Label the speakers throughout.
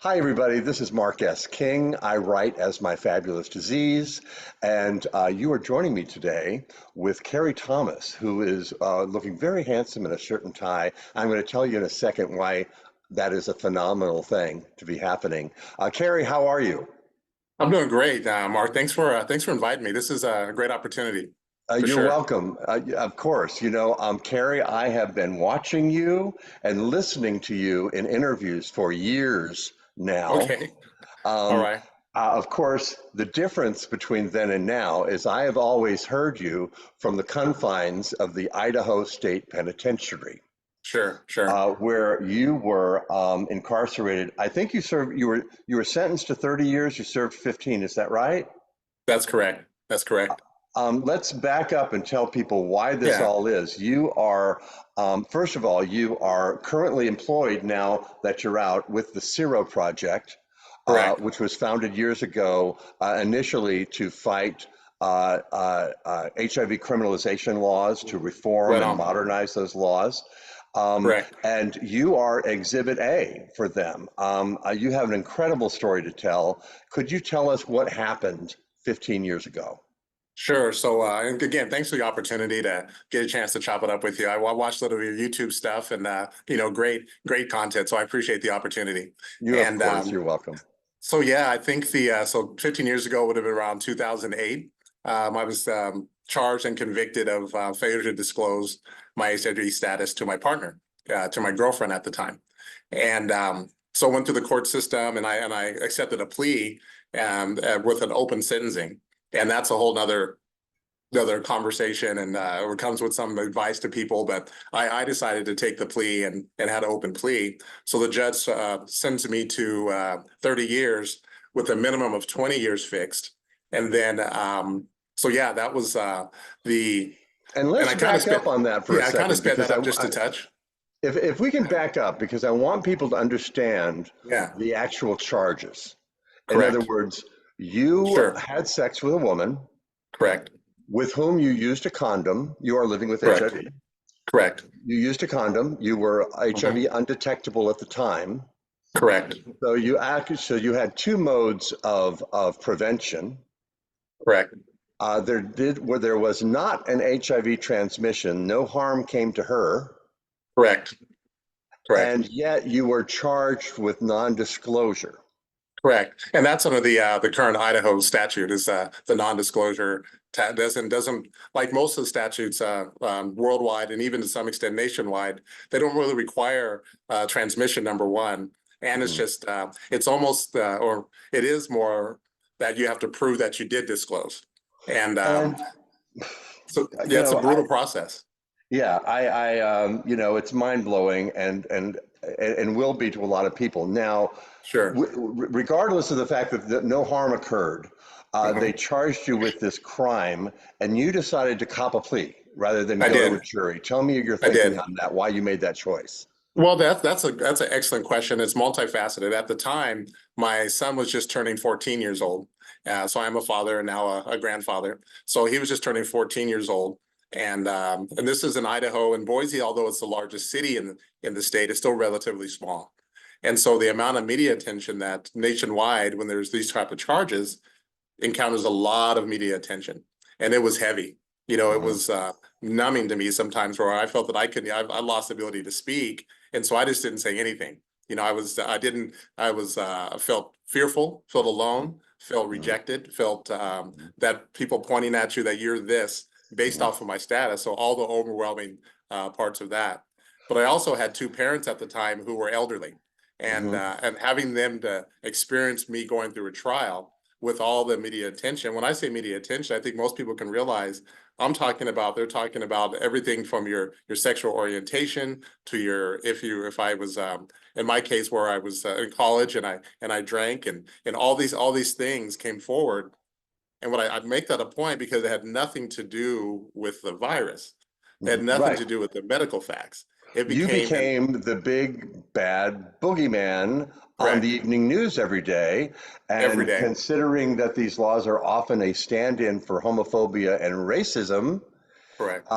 Speaker 1: Hi, everybody. This is Mark S. King. I write as My Fabulous Disease, and you are joining me today with Kerry Thomas, who is looking very handsome in a shirt and tie. I'm going to tell you in a second why that is a phenomenal thing to be happening. Kerry, how are you?
Speaker 2: I'm doing great, Mark. Thanks for inviting me. This is a great opportunity for
Speaker 1: You're
Speaker 2: sure.
Speaker 1: welcome. Of course, Kerry, I have been watching you and listening to you in interviews for years now.
Speaker 2: Okay. All
Speaker 1: Um,
Speaker 2: right.
Speaker 1: of course, the difference between then and now is I have always heard you from the confines of the Idaho State Penitentiary,
Speaker 2: Sure. Sure.
Speaker 1: where you were incarcerated. I think you were sentenced to 30 years. You served 15. Is that right?
Speaker 2: That's correct. That's correct.
Speaker 1: Let's back up and tell people why this
Speaker 2: Yeah.
Speaker 1: all is. You are, first of all, you are currently employed now that you're out with the SERO Project,
Speaker 2: Correct.
Speaker 1: which was founded years ago, initially to fight HIV criminalization laws, to reform
Speaker 2: Right
Speaker 1: and
Speaker 2: on.
Speaker 1: modernize those laws.
Speaker 2: Correct.
Speaker 1: And you are Exhibit A for them. You have an incredible story to tell. Could you tell us what happened 15 years ago?
Speaker 2: Sure. So, and again, thanks for the opportunity to get a chance to chop it up with you. I watched a little of your YouTube stuff, and great content. So I appreciate the opportunity.
Speaker 1: You, of
Speaker 2: And
Speaker 1: course, you're welcome.
Speaker 2: So yeah, I think so 15 years ago would have been around 2008. I was charged and convicted of failure to disclose my HIV status to my partner, to my girlfriend at the time, and so went through the court system, and I accepted a plea with an open sentencing, and that's a whole nother the other conversation, and it comes with some advice to people. But I decided to take the plea and had an open plea. So the judge sentenced me to 30 years with a minimum of 20 years fixed. And then, so yeah, that was the,
Speaker 1: And
Speaker 2: and
Speaker 1: let's
Speaker 2: I kind of
Speaker 1: back
Speaker 2: sped,
Speaker 1: up on that for a
Speaker 2: yeah, I kind of
Speaker 1: second,
Speaker 2: sped
Speaker 1: because
Speaker 2: that up just a touch.
Speaker 1: if we can back up, because I want people to understand
Speaker 2: Yeah,
Speaker 1: the actual charges. In other
Speaker 2: correct.
Speaker 1: words, you
Speaker 2: Sure.
Speaker 1: had sex with a woman
Speaker 2: Correct.
Speaker 1: with whom you used a condom. You are living with
Speaker 2: Correct.
Speaker 1: HIV.
Speaker 2: Correct.
Speaker 1: You used a condom. You were
Speaker 2: Mhm.
Speaker 1: HIV undetectable at the time.
Speaker 2: Correct.
Speaker 1: So you had two modes of prevention.
Speaker 2: Correct.
Speaker 1: Where there was not an HIV transmission, no harm came to her,
Speaker 2: Correct. Correct.
Speaker 1: and yet you were charged with non-disclosure.
Speaker 2: Correct, and that's under the current Idaho statute is the non-disclosure doesn't like most of the statutes worldwide and even to some extent nationwide. They don't really require transmission, number one, and it's
Speaker 1: Mhm.
Speaker 2: just it's almost or it is more that you have to prove that you did disclose, and
Speaker 1: And
Speaker 2: so
Speaker 1: you
Speaker 2: yeah, it's a
Speaker 1: know,
Speaker 2: brutal process.
Speaker 1: it's mind blowing and will be to a lot of people. Now,
Speaker 2: Sure.
Speaker 1: regardless of the fact that no harm occurred, they
Speaker 2: Mhm.
Speaker 1: charged you with this crime, and you decided to cop a plea rather than
Speaker 2: I
Speaker 1: go to a
Speaker 2: did.
Speaker 1: jury. Tell me your
Speaker 2: I
Speaker 1: thinking
Speaker 2: did.
Speaker 1: on that, why you made that choice.
Speaker 2: Well, that's an excellent question. It's multifaceted. At the time, my son was just turning 14 years old. So I'm a father and now a grandfather. So he was just turning 14 years old. And this is in Idaho, and Boise, although it's the largest city in the state, is still relatively small. And so the amount of media attention that nationwide, when there's these type of charges, encounters a lot of media attention, and it was heavy. It
Speaker 1: Mhm.
Speaker 2: was numbing to me sometimes, where I felt that I lost the ability to speak, and so I just didn't say anything. I didn't, I was felt fearful, felt alone, felt
Speaker 1: Mhm.
Speaker 2: rejected, felt that people pointing at you that you're this based
Speaker 1: Mhm.
Speaker 2: off of my status. So all the overwhelming parts of that. But I also had two parents at the time who were elderly,
Speaker 1: Mhm.
Speaker 2: and having them to experience me going through a trial with all the media attention. When I say media attention, I think most people can realize they're talking about everything from your sexual orientation to your if I was in my case where I was in college and I drank, and all these things came forward. And what I'd make that a point because it had nothing to do with the virus. It had
Speaker 1: Mhm.
Speaker 2: nothing
Speaker 1: Right.
Speaker 2: to do with the medical facts. It
Speaker 1: You
Speaker 2: became an
Speaker 1: became the big bad boogeyman on the
Speaker 2: correct
Speaker 1: evening news every day.
Speaker 2: every
Speaker 1: And
Speaker 2: day.
Speaker 1: considering that these laws are often a stand-in for homophobia and racism,
Speaker 2: Correct.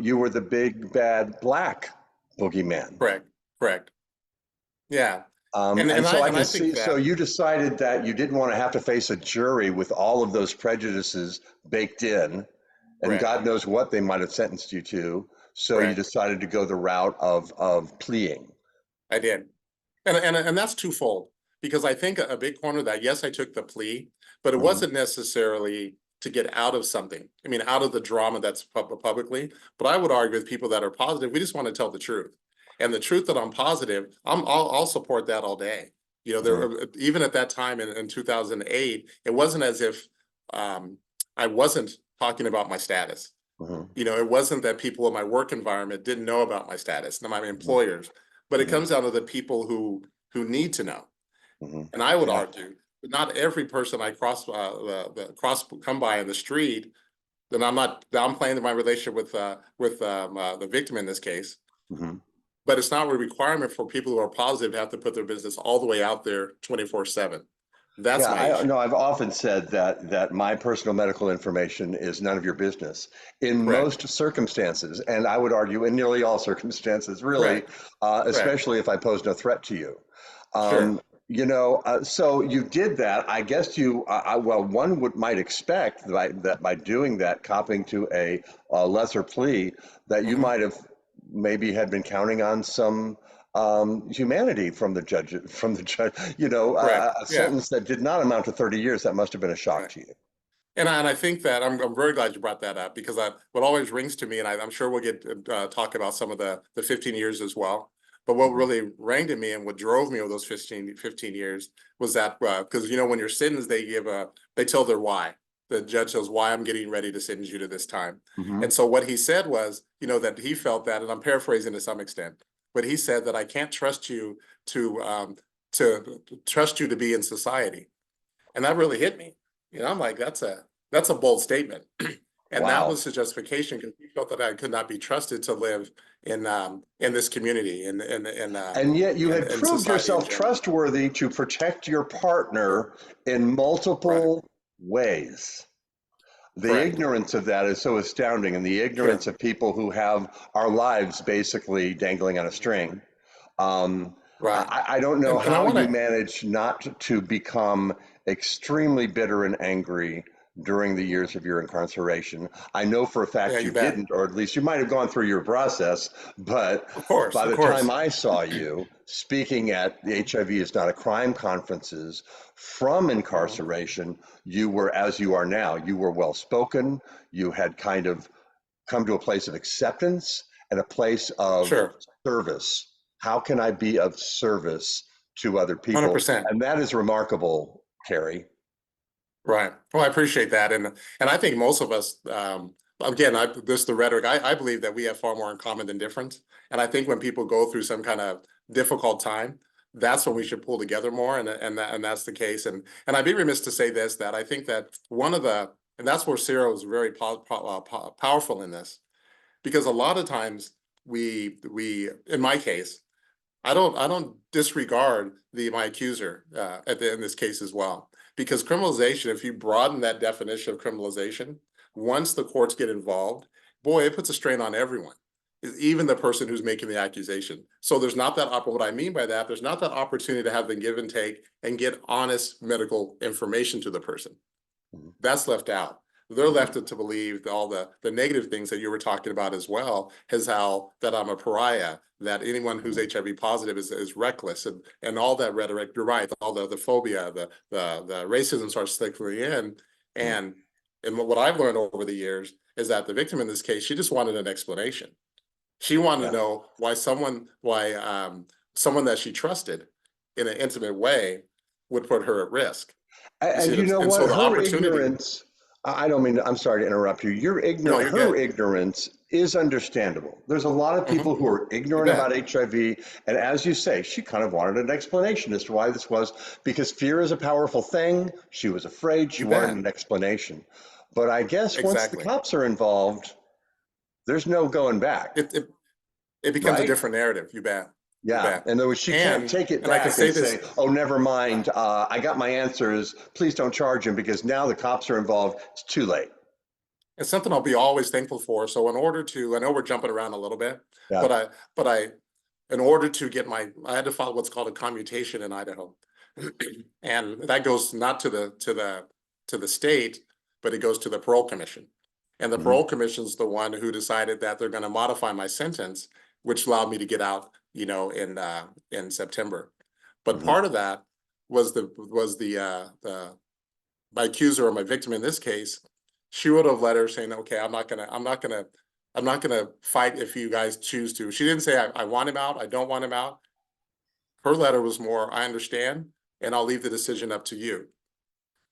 Speaker 1: you were the big bad black boogeyman.
Speaker 2: Correct. Correct. Yeah.
Speaker 1: And so I
Speaker 2: and
Speaker 1: can
Speaker 2: I think
Speaker 1: see, so
Speaker 2: that,
Speaker 1: you decided that you didn't want to have to face a jury with all of those prejudices baked in, and
Speaker 2: correct,
Speaker 1: God knows what they might have sentenced you to. So you
Speaker 2: correct,
Speaker 1: decided to go the route of pleading.
Speaker 2: I did. And that's twofold, because I think a big corner of that, yes, I took the plea, but it
Speaker 1: Mhm,
Speaker 2: wasn't necessarily to get out of something. I mean, out of the drama that's publicly, but I would argue with people that are positive, we just want to tell the truth. And the truth that I'm positive, I'll support that all day. You know,
Speaker 1: mhm,
Speaker 2: even at that time in 2008, it wasn't as if um, I wasn't talking about my status.
Speaker 1: mhm,
Speaker 2: You know, it wasn't that people in my work environment didn't know about my status, and my
Speaker 1: mhm,
Speaker 2: employers, but it
Speaker 1: mhm,
Speaker 2: comes down to the people who need to know.
Speaker 1: mhm.
Speaker 2: And I would
Speaker 1: Yeah,
Speaker 2: argue that not every person I come by in the street, then I'm not downplaying my relationship with the victim in this case,
Speaker 1: mhm.
Speaker 2: but it's not a requirement for people who are positive to have to put their business all the way out there 24/7. That's
Speaker 1: Yeah,
Speaker 2: my
Speaker 1: I
Speaker 2: issue.
Speaker 1: know I've often said that my personal medical information is none of your business in
Speaker 2: Correct.
Speaker 1: most circumstances, and I would argue in nearly all circumstances, really,
Speaker 2: Correct. Correct.
Speaker 1: especially if I pose no threat to you.
Speaker 2: Sure.
Speaker 1: So you did that. I guess well, one might expect that by doing that, copping to a lesser plea, that you
Speaker 2: Hmm.
Speaker 1: might have maybe had been counting on some humanity from the judge.
Speaker 2: Correct.
Speaker 1: A
Speaker 2: Yeah.
Speaker 1: sentence that did not amount to 30 years. That must have been a shock
Speaker 2: Right.
Speaker 1: to you.
Speaker 2: And I think that I'm very glad you brought that up, because what always rings to me, and I'm sure we'll get talk about some of the 15 years as well. But what
Speaker 1: Mhm,
Speaker 2: really rang to me and what drove me over those 15 years was that, because you know, when you're sentenced, they tell their why. The judge says why I'm getting ready to sentence you to this time.
Speaker 1: mhm.
Speaker 2: And so what he said was, you know, that he felt that, and I'm paraphrasing to some extent, but he said that I can't trust you to trust you to be in society. And that really hit me. You know, I'm like, that's a bold statement. And that
Speaker 1: Wow.
Speaker 2: was his justification, because he felt that I could not be trusted to live in this community
Speaker 1: And yet you had
Speaker 2: in
Speaker 1: proved
Speaker 2: society in
Speaker 1: yourself
Speaker 2: general.
Speaker 1: trustworthy to protect your
Speaker 2: Right.
Speaker 1: partner in
Speaker 2: Right.
Speaker 1: multiple ways. The
Speaker 2: Correct.
Speaker 1: ignorance of that is so astounding, and the ignorance
Speaker 2: Sure.
Speaker 1: of people who have our lives basically dangling on a string. Um,
Speaker 2: Right.
Speaker 1: I don't know
Speaker 2: And I
Speaker 1: how
Speaker 2: want
Speaker 1: you
Speaker 2: to,
Speaker 1: manage not to become extremely bitter and angry during the years of your incarceration. I know for a
Speaker 2: yeah,
Speaker 1: fact
Speaker 2: you
Speaker 1: you
Speaker 2: bet.
Speaker 1: didn't, or at least you might have gone through your process, but
Speaker 2: Of course.
Speaker 1: by
Speaker 2: Of
Speaker 1: the time
Speaker 2: course.
Speaker 1: I saw you speaking at the HIV is not a crime conferences from
Speaker 2: Mhm.
Speaker 1: incarceration, you were as you are now. You were well spoken. You had kind of come to a place of acceptance and a place of
Speaker 2: Sure.
Speaker 1: service. How can I be of service to other people?
Speaker 2: 100%.
Speaker 1: And that is remarkable, Kerry.
Speaker 2: Right. Well, I appreciate that, and I think most of us, again, this the rhetoric. I believe that we have far more in common than difference, and I think when people go through some kind of difficult time, that's when we should pull together more, and that's the case. And I'd be remiss to say this, that I think that and that's where SERO is very powerful in this, because a lot of times in my case, I don't disregard my accuser in this case as well, because criminalization, if you broaden that definition of criminalization, once the courts get involved, boy, it puts a strain on everyone, even the person who's making the accusation. So there's not that what I mean by that, there's not that opportunity to have the give and take and get honest medical information to the person.
Speaker 1: Mhm,
Speaker 2: That's left out. They're
Speaker 1: mhm,
Speaker 2: left to believe all the negative things that you were talking about as well, as how that I'm a pariah, that anyone who's
Speaker 1: mhm,
Speaker 2: HIV positive is reckless, and all that rhetoric. You're right. All the phobia, the racism starts slipping in,
Speaker 1: mhm.
Speaker 2: and what I've learned over the years is that the victim in this case, she just wanted an explanation. She wanted to
Speaker 1: Yeah.
Speaker 2: know why someone that she trusted in an intimate way would put her at risk. You
Speaker 1: And
Speaker 2: see,
Speaker 1: you know
Speaker 2: and so
Speaker 1: what?
Speaker 2: the
Speaker 1: Her
Speaker 2: opportunity.
Speaker 1: ignorance, I don't mean, I'm sorry to interrupt you.
Speaker 2: No, you're
Speaker 1: Her
Speaker 2: good.
Speaker 1: ignorance is understandable. There's a lot of
Speaker 2: Hmm.
Speaker 1: people who are
Speaker 2: You
Speaker 1: ignorant
Speaker 2: bet.
Speaker 1: about HIV. And as you say, she kind of wanted an explanation as to why this was, because fear is a powerful thing. She was afraid. She
Speaker 2: You
Speaker 1: wanted
Speaker 2: bet.
Speaker 1: an explanation. But I guess once the
Speaker 2: Exactly.
Speaker 1: cops are involved, there's no going back,
Speaker 2: It, it it becomes a
Speaker 1: right?
Speaker 2: different narrative. You bet. You
Speaker 1: Yeah.
Speaker 2: bet.
Speaker 1: In other words, she can't take it
Speaker 2: And I can
Speaker 1: back and
Speaker 2: say
Speaker 1: say,
Speaker 2: this.
Speaker 1: oh, never
Speaker 2: Right.
Speaker 1: mind. I got my answers. Please don't charge him because now the cops are involved. It's too late.
Speaker 2: It's something I'll be always thankful for. So in order to, I know we're jumping around a little bit,
Speaker 1: Yeah.
Speaker 2: but I in order to get I had to file what's called a commutation in Idaho. And that goes not to the state, but it goes to the parole commission. And the
Speaker 1: Mhm.
Speaker 2: parole commission is the one who decided that they're going to modify my sentence, which allowed me to get out, in September. But
Speaker 1: Mhm.
Speaker 2: part of that was my accuser, or my victim in this case. She wrote a letter saying, okay, I'm not gonna fight if you guys choose to. She didn't say I want him out, I don't want him out. Her letter was more, I understand, and I'll leave the decision up to you,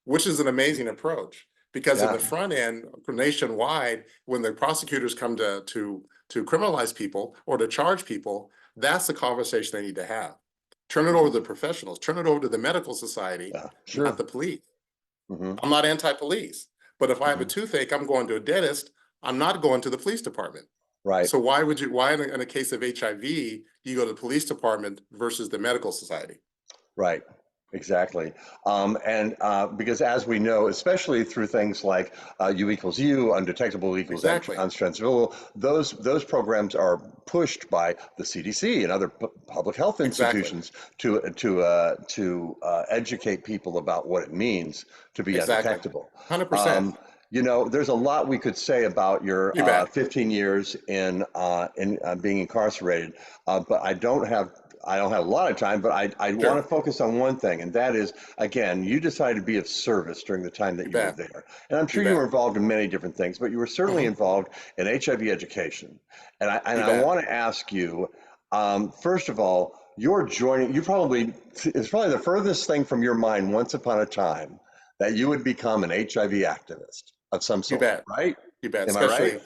Speaker 2: which is an amazing approach. Because in
Speaker 1: Yeah.
Speaker 2: the front end, nationwide, when the prosecutors come to criminalize people or to charge people, that's the conversation they need to have. Turn it over
Speaker 1: Mhm.
Speaker 2: to the professionals, turn it over to the medical society,
Speaker 1: Yeah.
Speaker 2: not
Speaker 1: Sure.
Speaker 2: the police.
Speaker 1: Mhm.
Speaker 2: I'm not anti-police, but if I have a
Speaker 1: Mhm.
Speaker 2: toothache, I'm going to a dentist. I'm not going to the police department.
Speaker 1: Right.
Speaker 2: So why in a case of HIV, you go to the police department versus the medical society?
Speaker 1: Right, exactly. And because as we know, especially through things like U equals U, undetectable equals
Speaker 2: Exactly,
Speaker 1: untransmittable, those programs are pushed by the CDC and other public health
Speaker 2: exactly,
Speaker 1: institutions to educate people about what it means to be
Speaker 2: exactly.
Speaker 1: undetectable.
Speaker 2: 100%.
Speaker 1: Um, there's a lot we could say about your
Speaker 2: You bet.
Speaker 1: 15 years in being incarcerated, but I don't have a lot of time, but I want to
Speaker 2: Sure.
Speaker 1: focus on one thing, and that is, again, you decided to be of service during the time that
Speaker 2: You
Speaker 1: you were
Speaker 2: bet.
Speaker 1: there. And I'm
Speaker 2: You
Speaker 1: sure you were
Speaker 2: bet.
Speaker 1: involved in many different things, but you were certainly
Speaker 2: Hmm.
Speaker 1: involved in HIV education. And
Speaker 2: You
Speaker 1: I
Speaker 2: bet.
Speaker 1: want to ask you, first of all, it's probably the furthest thing from your mind once upon a time that you would become an HIV activist of some
Speaker 2: You
Speaker 1: sort,
Speaker 2: bet.
Speaker 1: right?
Speaker 2: You bet.
Speaker 1: Am I right?
Speaker 2: Especially,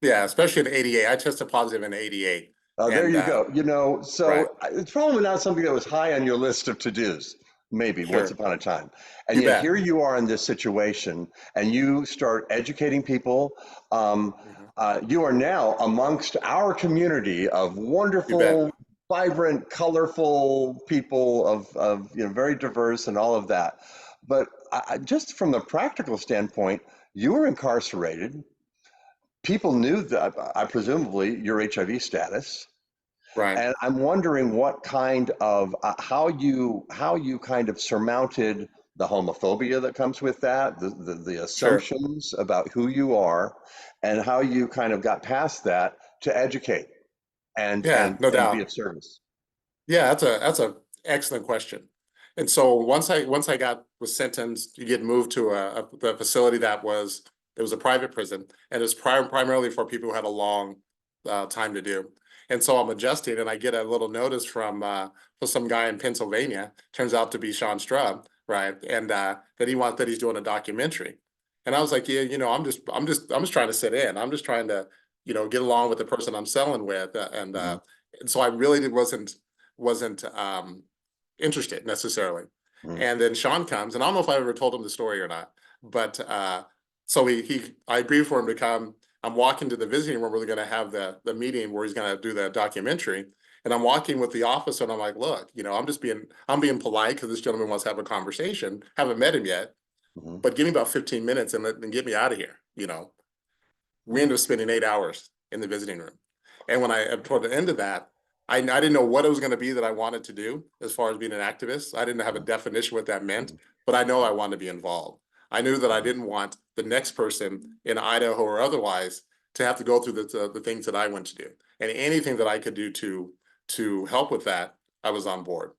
Speaker 2: yeah, especially in '88. I tested positive in '88.
Speaker 1: Oh, there
Speaker 2: And
Speaker 1: you go.
Speaker 2: right.
Speaker 1: So it's probably not something that was high on your list of to-dos, maybe once
Speaker 2: Sure.
Speaker 1: upon a time. And
Speaker 2: You
Speaker 1: yet
Speaker 2: bet.
Speaker 1: here you are in this situation and you start educating people. Um,
Speaker 2: Mhm.
Speaker 1: you are now amongst our community of
Speaker 2: You bet.
Speaker 1: wonderful, vibrant, colorful people of very diverse and all of that. But just from a practical standpoint, you were incarcerated. People knew that, presumably, your HIV status.
Speaker 2: Right.
Speaker 1: And I'm wondering what kind of how you kind of surmounted the homophobia that comes with that, the
Speaker 2: Sure.
Speaker 1: assumptions about who you are, and how you kind of got past that to educate
Speaker 2: Yeah, no
Speaker 1: and be
Speaker 2: doubt.
Speaker 1: of service.
Speaker 2: Yeah, that's a excellent question. And so once I was sentenced, you get moved to the facility it was a private prison, and it was primarily for people who had a long time to do. And so I'm adjusting, and I get a little notice from some guy in Pennsylvania. Turns out to be Sean Strub, right? And that he's doing a documentary. And I was like, yeah, I'm just trying to sit in. I'm just trying to get along with the person I'm selling with,
Speaker 1: Hmm.
Speaker 2: and so I really wasn't interested necessarily.
Speaker 1: Hmm.
Speaker 2: And then Sean comes, and I don't know if I ever told him the story or not, but so I agreed for him to come. I'm walking to the visiting room where we're going to have the meeting where he's going to do the documentary. And I'm walking with the officer, and I'm like, look, I'm being polite because this gentleman wants to have a conversation. Haven't met him yet,
Speaker 1: Hmm.
Speaker 2: but give me about 15 minutes and get me out of here. We ended up spending 8 hours in the visiting room. And toward the end of that, I didn't know what it was going to be that I wanted to do as far as being an activist. I didn't have a definition what that meant, but I know I wanted to be involved. I knew that I didn't want the next person in Idaho or otherwise to have to go through the things that I went to do. And anything that I could do to help with that, I was on board.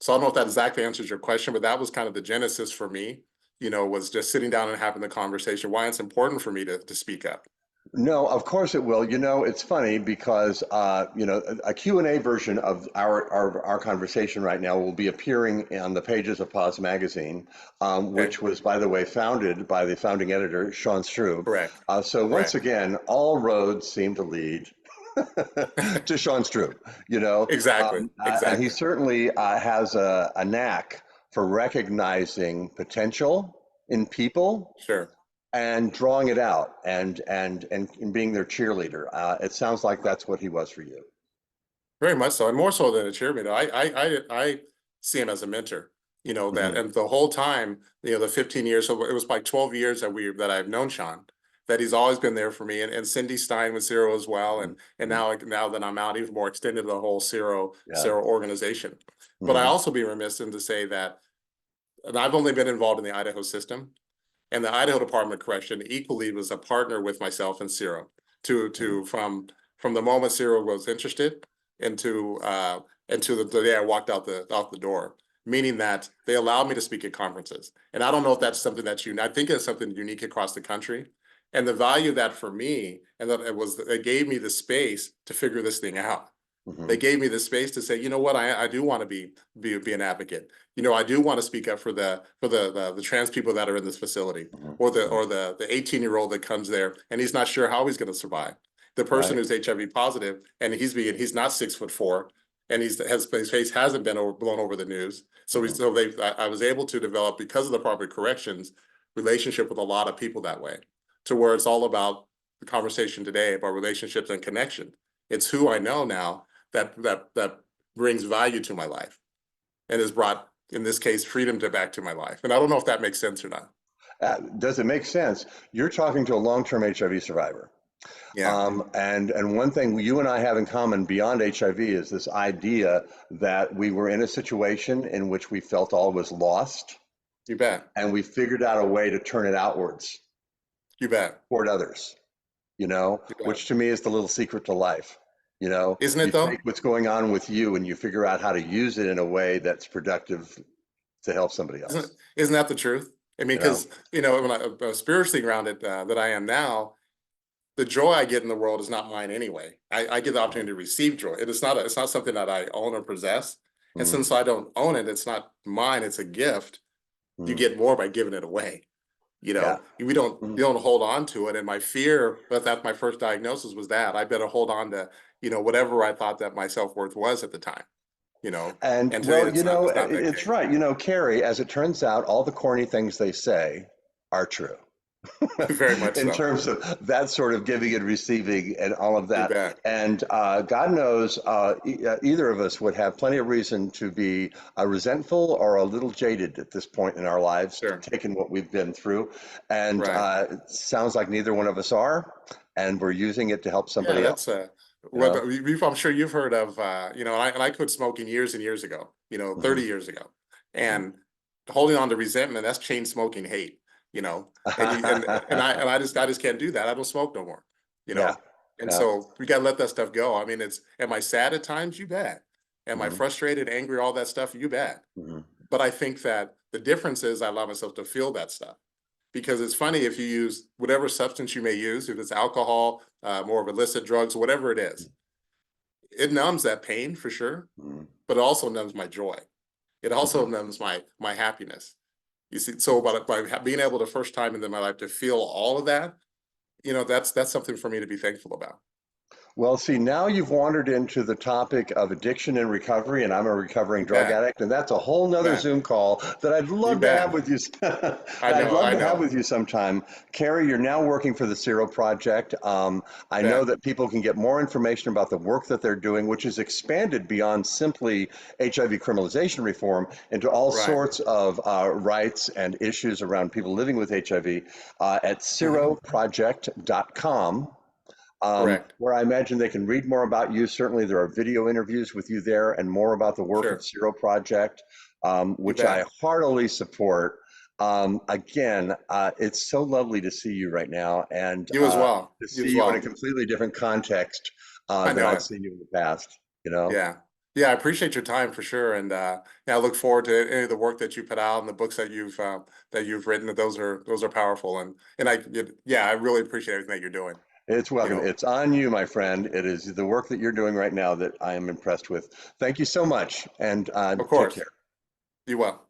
Speaker 2: So I don't know if that exactly answers your question, but that was kind of the genesis for me, was just sitting down and having the conversation, why it's important for me to speak up.
Speaker 1: No, of course it will. It's funny because a Q&A version of our conversation right now will be appearing on the pages of Pause Magazine,
Speaker 2: Okay.
Speaker 1: which was, by the way, founded by the founding editor, Sean Strub.
Speaker 2: Correct.
Speaker 1: So once
Speaker 2: Correct.
Speaker 1: again, all roads seem to lead to Sean Strub,
Speaker 2: Exactly.
Speaker 1: and he
Speaker 2: Exactly.
Speaker 1: certainly has a knack for recognizing potential in people
Speaker 2: Sure.
Speaker 1: and drawing it out and being their cheerleader. It sounds like that's what he was for you.
Speaker 2: Very much so, and more so than a cheerleader. I see him as a mentor.
Speaker 1: Hmm.
Speaker 2: And the whole time, the 15 years, so it was like 12 years that I've known Sean. that he's always been there for me, and Cindy Stein with SERO as well, and
Speaker 1: Mhm.
Speaker 2: now that I'm out, even more extended the whole
Speaker 1: Yeah.
Speaker 2: SERO organization. But I
Speaker 1: Mhm.
Speaker 2: also be remiss in to say that, and I've only been involved in the Idaho system, and the Idaho Department of Correction equally was a partner with myself and SERO
Speaker 1: Mhm.
Speaker 2: from the moment SERO was interested into the day I walked out the door, meaning that they allowed me to speak at conferences. And I don't know if that's something that's unique. I think it's something unique across the country. And the value of that for me, and that it gave me the space to figure this thing out. They
Speaker 1: Mhm.
Speaker 2: gave me the space to say, you know what, I do want to be an advocate. You know, I do want to speak up for the trans people that are in this facility,
Speaker 1: Mhm.
Speaker 2: or the
Speaker 1: Mhm.
Speaker 2: 18-year-old that comes there and he's not sure how he's going to survive. The person
Speaker 1: Right.
Speaker 2: who's HIV positive and he's not 6'4", and his face hasn't been blown over the news. So
Speaker 1: Mhm.
Speaker 2: I was able to develop, because of the Department of Corrections, relationship with a lot of people that way, to where it's all about the conversation today about relationships and connection. It's who I know now that brings value to my life and has brought, in this case, freedom back to my life. And I don't know if that makes sense or not.
Speaker 1: Does it make sense? You're talking to a long-term HIV survivor.
Speaker 2: Yeah,
Speaker 1: And one thing you and I have in common beyond HIV is this idea that we were in a situation in which we felt all was lost,
Speaker 2: you bet.
Speaker 1: and we figured out a way to turn it outwards
Speaker 2: You bet.
Speaker 1: toward others,
Speaker 2: You bet.
Speaker 1: which to me is the little secret to life.
Speaker 2: Isn't
Speaker 1: You
Speaker 2: it
Speaker 1: take
Speaker 2: though?
Speaker 1: what's going on with you and you figure out how to use it in a way that's productive to help somebody else,
Speaker 2: Isn't that the truth? I mean,
Speaker 1: you know?
Speaker 2: because when spiritually grounded that I am now, the joy I get in the world is not mine anyway. I get the
Speaker 1: Mhm.
Speaker 2: opportunity to receive joy. It's not something that I own or possess. And
Speaker 1: Mhm.
Speaker 2: since I don't own it, it's not mine. It's a gift. You
Speaker 1: Mhm.
Speaker 2: get more by giving it away.
Speaker 1: Yeah.
Speaker 2: You
Speaker 1: Mhm.
Speaker 2: don't hold on to it. And my fear, but that my first diagnosis was that I better hold on to, whatever I thought that my self-worth was at the time,
Speaker 1: And
Speaker 2: and today
Speaker 1: well,
Speaker 2: it's not that
Speaker 1: it's
Speaker 2: case.
Speaker 1: right. Carrie, as it turns out, all the corny things they say are true.
Speaker 2: Very much
Speaker 1: In
Speaker 2: so.
Speaker 1: terms of that sort of giving and receiving and all of
Speaker 2: You
Speaker 1: that.
Speaker 2: bet.
Speaker 1: And God knows either of us would have plenty of reason to be resentful or a little jaded at this point in our lives,
Speaker 2: Sure.
Speaker 1: taking what we've been through. And
Speaker 2: Right.
Speaker 1: it sounds like neither one of us are, and we're using it to help
Speaker 2: Yeah,
Speaker 1: somebody else,
Speaker 2: that's
Speaker 1: you
Speaker 2: what
Speaker 1: know?
Speaker 2: I'm sure you've heard of, and I quit smoking years and years ago,
Speaker 1: Hmm.
Speaker 2: 30 years ago.
Speaker 1: Hmm.
Speaker 2: And holding on to resentment, that's chain smoking hate, and I just can't do that. I don't smoke no more, you
Speaker 1: Yeah,
Speaker 2: know. And
Speaker 1: yeah.
Speaker 2: so we gotta let that stuff go. I mean, am I sad at times? You bet. Am I
Speaker 1: Hmm.
Speaker 2: frustrated, angry, all that stuff? You bet.
Speaker 1: Hmm.
Speaker 2: But I think that the difference is I allow myself to feel that stuff, because it's funny, if you use whatever substance you may use, if it's alcohol, more of illicit drugs, whatever it is, it numbs that pain for sure,
Speaker 1: Hmm.
Speaker 2: but it also numbs my joy. It also
Speaker 1: Hmm.
Speaker 2: numbs my happiness. You see, so by being able to, first time in my life, to feel all of that, that's something for me to be thankful about.
Speaker 1: Well, see, now you've wandered into the topic of addiction and recovery, and I'm a recovering
Speaker 2: You
Speaker 1: drug
Speaker 2: bet.
Speaker 1: addict, and that's a whole
Speaker 2: You
Speaker 1: nother
Speaker 2: bet.
Speaker 1: Zoom call that I'd
Speaker 2: You
Speaker 1: love to have
Speaker 2: bet.
Speaker 1: with you.
Speaker 2: I
Speaker 1: I'd
Speaker 2: know.
Speaker 1: love
Speaker 2: I
Speaker 1: to have
Speaker 2: know.
Speaker 1: with you sometime. Carrie, you're now working for the SERO Project.
Speaker 2: You
Speaker 1: I know
Speaker 2: bet.
Speaker 1: that people can get more information about the work that they're doing, which is expanded beyond simply HIV criminalization reform into all
Speaker 2: Right.
Speaker 1: sorts of rights and issues around people living with HIV at
Speaker 2: Hmm.
Speaker 1: seroproject.com,
Speaker 2: Correct.
Speaker 1: where I imagine they can read more about you. Certainly, there are video interviews with you there and more about the work of
Speaker 2: Sure.
Speaker 1: SERO Project,
Speaker 2: You
Speaker 1: which I
Speaker 2: bet.
Speaker 1: heartily support. Again, it's so lovely to see you right now and
Speaker 2: You as well.
Speaker 1: to
Speaker 2: You
Speaker 1: see
Speaker 2: as
Speaker 1: you in a
Speaker 2: well.
Speaker 1: completely different context
Speaker 2: I
Speaker 1: than
Speaker 2: know
Speaker 1: I've
Speaker 2: it.
Speaker 1: seen you in the past, you know?
Speaker 2: Yeah. Yeah, I appreciate your time for sure. And yeah, I look forward to any of the work that you put out and the books that you've written. Those are powerful. Yeah, I really appreciate everything that you're doing.
Speaker 1: It's
Speaker 2: You
Speaker 1: welcome.
Speaker 2: know,
Speaker 1: It's on you, my friend. It is the work that you're doing right now that I am impressed with. Thank you so much, and
Speaker 2: of
Speaker 1: take
Speaker 2: course,
Speaker 1: care.
Speaker 2: you will.